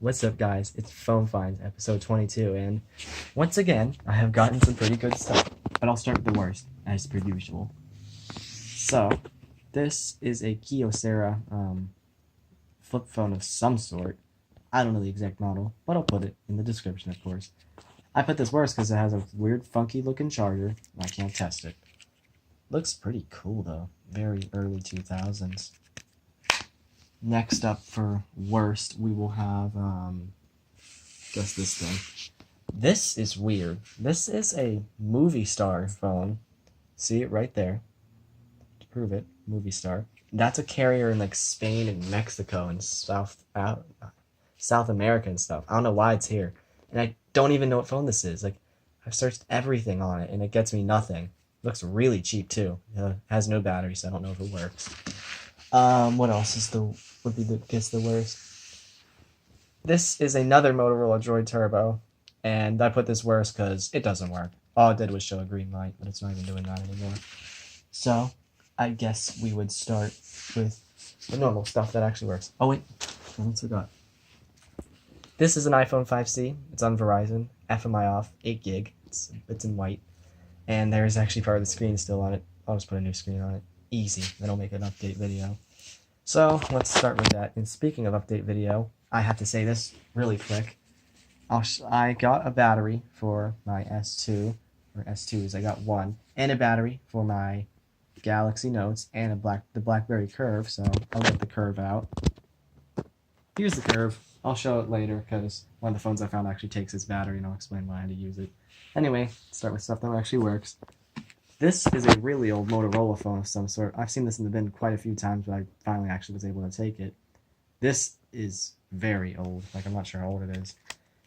What's up, guys? It's Phone Finds, episode 22, and once again, I have gotten some pretty good stuff, but I'll start with the worst, as per usual. So, this is a Kyocera flip phone of some sort. I don't know the exact model, but I'll put it in the description, of course. I put this worst because it has a weird, funky-looking charger, and I can't test it. Looks pretty cool, though. Very early 2000s. Next up for worst, we will have, guess this thing. This is weird. This is a movie star phone. See it right there. To prove it, movie star. That's a carrier in like Spain and Mexico and South America and stuff. I don't know why it's here. And I don't even know what phone this is. Like, I've searched everything on it and it gets me nothing. Looks really cheap too. It has no battery, so I don't know if it works. What else is would be the worst? This is another Motorola Droid Turbo, and I put this worst because it doesn't work. All it did was show a green light, but it's not even doing that anymore. So, I guess we would start with the normal stuff that actually works. Oh wait, I almost forgot. This is an iPhone 5C. It's on Verizon. FMI off, 8 gig. It's in white, and there's actually part of the screen still on it. I'll just put a new screen on it. Easy. Then I'll make an update video. So let's start with that. And speaking of update video, I have to say this really quick. I got a battery for my S2 or S2s. I got one, and a battery for my Galaxy Notes and the BlackBerry Curve. So I'll get the Curve out. Here's the Curve. I'll show it later because one of the phones I found actually takes its battery, and I'll explain why I had to use it. Anyway, start with stuff that actually works. This is a really old Motorola phone of some sort. I've seen this in the bin quite a few times, but I finally actually was able to take it. This is very old. Like, I'm not sure how old it is.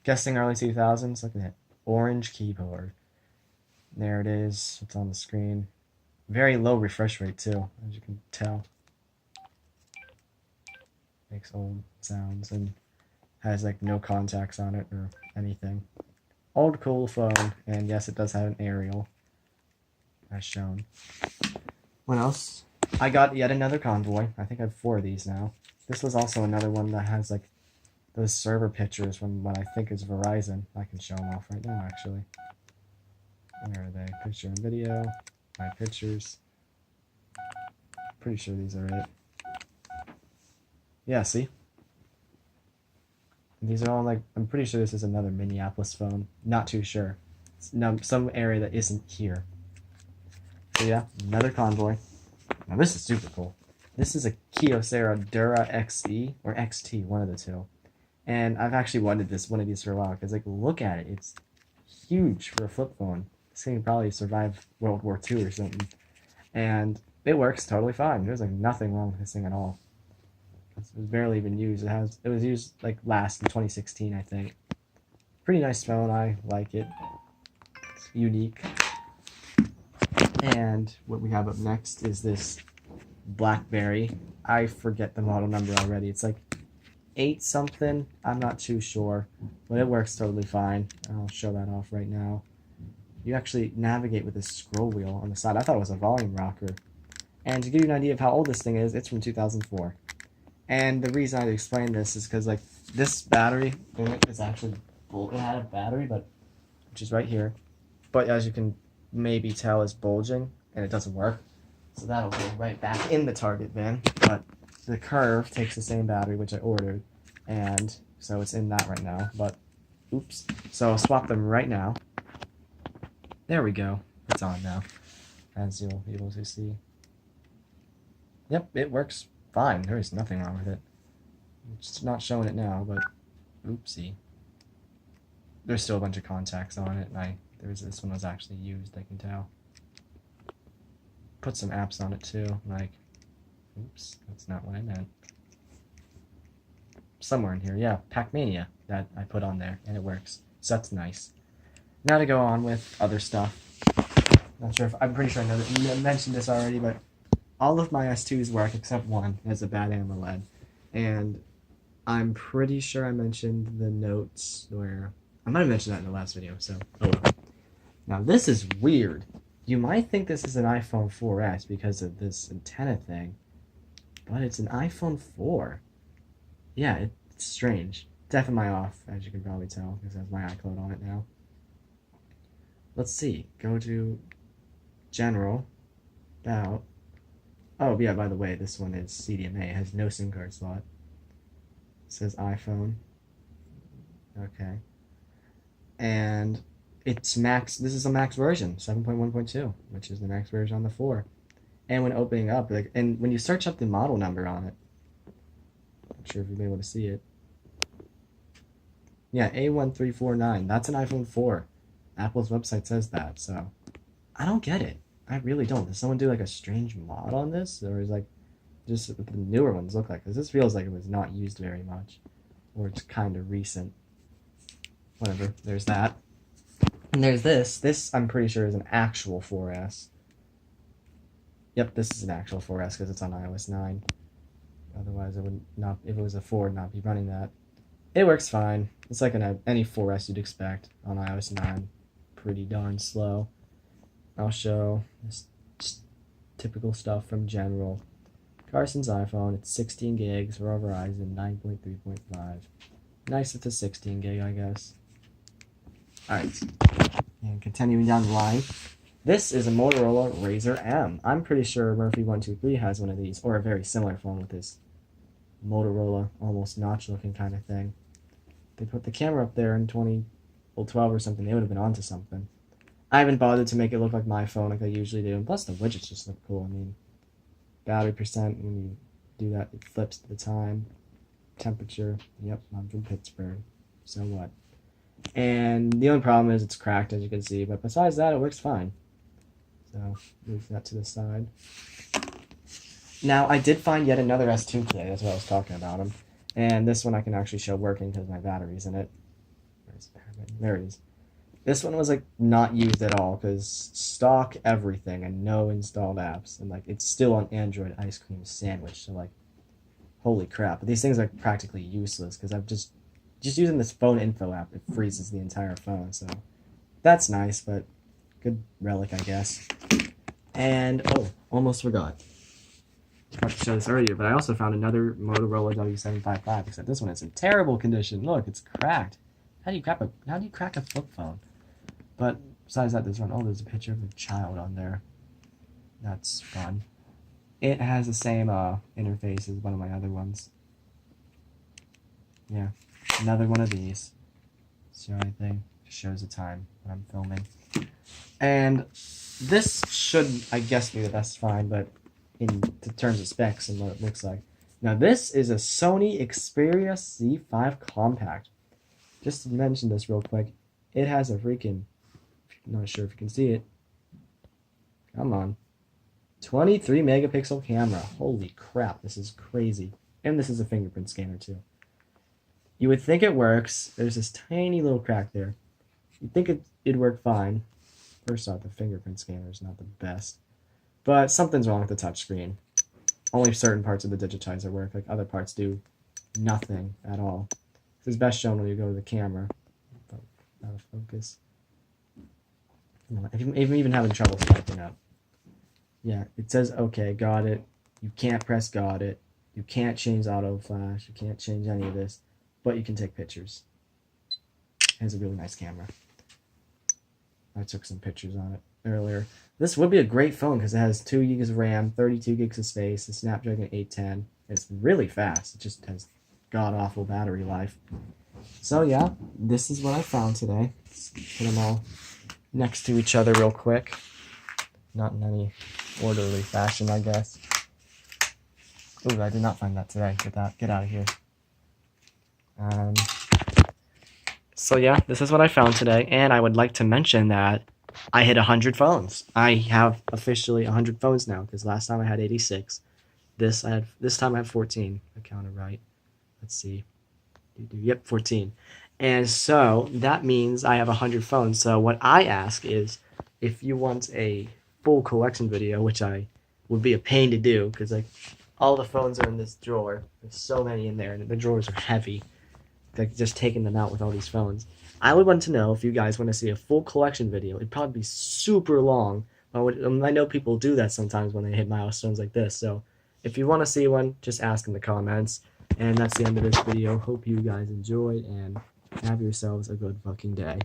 Guessing early 2000s. Look at that. Orange keyboard. There it is. It's on the screen. Very low refresh rate, too, as you can tell. Makes old sounds and has, like, no contacts on it or anything. Old, cool phone. And yes, it does have an aerial, as shown. What else? I got yet another Convoy. I think I have 4 of these now. This was also another one that has like those server pictures from what I think is Verizon. I can show them off right now, actually. Where are they? Picture and video. My pictures. Pretty sure these are it. Yeah, see? These are all like, I'm pretty sure this is another Minneapolis phone. Not too sure. It's some area that isn't here. So yeah, another Convoy. Now this is super cool. This is a Kyocera Dura XE or XT, one of the two. And I've actually wanted one of these for a while because, like, look at it. It's huge for a flip phone. This thing could probably survive World War II or something. And it works totally fine. There's like nothing wrong with this thing at all. It was barely even used. It was used like last in 2016, I think. Pretty nice phone. I like it. It's unique. And what we have up next is this BlackBerry. I forget the model number already. It's like 8 something. I'm not too sure, but it works totally fine. I'll show that off right now. You actually navigate with this scroll wheel on the side. I thought it was a volume rocker. And to give you an idea of how old this thing is, it's from 2004. And the reason I explain this is because, like, this battery in it is actually it had a battery, but which is right here. But as you can maybe tell, is bulging and it doesn't work, so that'll go right back in the Target bin. But the Curve takes the same battery, which I ordered, and so it's in that right now. But oops, so I'll swap them right now. There we go, it's on now, as you'll be able to see. Yep, it works fine. There is nothing wrong with it. It's not showing it now, but oopsie, there's still a bunch of contacts on it, and this one was actually used, I can tell. Put some apps on it too, like, oops, that's not what I meant. Somewhere in here, yeah, Pac-Mania that I put on there, and it works, so that's nice. Now to go on with other stuff. Not sure if, I'm pretty sure I know that you mentioned this already, but all of my S2s work except one. It has a bad AMOLED. And I'm pretty sure I mentioned the notes where, I might have mentioned that in the last video, so, oh well. Now this is weird. You might think this is an iPhone 4S because of this antenna thing, but it's an iPhone 4. Yeah, it's strange. definitely off, as you can probably tell, because it has my iCloud on it now. Let's see. Go to General. About. Oh, yeah, by the way, this one is CDMA. It has no SIM card slot. It says iPhone. Okay. And it's max. This is a max version, 7.1.2, which is the max version on the 4. And when opening up, like, and when you search up the model number on it, I'm sure if you'll be able to see it. Yeah, A1349. That's an iPhone 4. Apple's website says that, so I don't get it. I really don't. Did someone do like a strange mod on this, or is like just what the newer ones look like? Because this feels like it was not used very much, or it's kind of recent. Whatever. There's that. And there's this. This I'm pretty sure is an actual 4S. Yep, this is an actual 4S because it's on iOS 9. Otherwise, it would not. If it was a 4, it'd not be running that. It works fine. It's like any 4S you'd expect on iOS 9. Pretty darn slow. I'll show this typical stuff from General. Carson's iPhone. It's 16 gigs. Raw Verizon 9.3.5. Nice with the 16 gig, I guess. Alright. And continuing down the line. This is a Motorola RAZR M. I'm pretty sure Murphy123 has one of these, or a very similar phone with this Motorola, almost notch-looking kind of thing. They put the camera up there in 2012 or something, they would have been onto something. I haven't bothered to make it look like my phone like I usually do, and plus the widgets just look cool. I mean, battery percent, when you do that, it flips to the time. Temperature, yep, I'm from Pittsburgh, so what? And the only problem is it's cracked, as you can see, but besides that, it works fine. So, move that to the side. Now, I did find yet another S2 today, that's what I was talking about them. And this one I can actually show working because my battery's in it. Where's the battery? There it is. This one was like not used at all because stock everything and no installed apps. And like it's still on Android ice cream sandwich, so like holy crap. But these things are practically useless because I've just using this phone info app, it freezes the entire phone, so that's nice, but good relic, I guess. And oh, almost forgot. I forgot to show this earlier, but I also found another Motorola W755, except this one is in terrible condition. Look, it's cracked. How do you crack a flip phone? But besides that, there's a picture of a child on there. That's fun. It has the same interface as one of my other ones. Yeah, another one of these. See anything? Just shows the time when I'm filming. And this should, I guess, be the best find, but in terms of specs and what it looks like. Now this is a Sony Xperia Z5 Compact. Just to mention this real quick, it has a freaking, I'm not sure if you can see it. Come on. 23 megapixel camera. Holy crap, this is crazy. And this is a fingerprint scanner too. You would think it works. There's this tiny little crack there. You'd think it'd work fine. First off, the fingerprint scanner is not the best. But something's wrong with the touchscreen. Only certain parts of the digitizer work, like other parts do nothing at all. This is best shown when you go to the camera. Out of focus. I'm even having trouble swiping up. Yeah, it says okay, got it. You can't press got it. You can't change auto flash. You can't change any of this. But you can take pictures. It has a really nice camera. I took some pictures on it earlier. This would be a great phone because it has 2 gigs of RAM, 32 gigs of space, a Snapdragon 810. It's really fast. It just has god-awful battery life. So yeah, this is what I found today. Let's put them all next to each other real quick. Not in any orderly fashion, I guess. Ooh, I did not find that today. Get out of here. So yeah, this is what I found today, and I would like to mention that I hit 100 phones. I have officially 100 phones now, because last time I had 86. This time I have 14. I counted right. Let's see. Yep, 14. And so that means I have 100 phones. So what I ask is, if you want a full collection video, which I would be a pain to do, because like all the phones are in this drawer. There's so many in there, and the drawers are heavy. Like just taking them out with all these phones. I would want to know if you guys want to see a full collection video. It'd probably be super long. I know people do that sometimes when they hit milestones like this. So if you want to see one, just ask in the comments. And that's the end of this video. Hope you guys enjoyed, and have yourselves a good fucking day.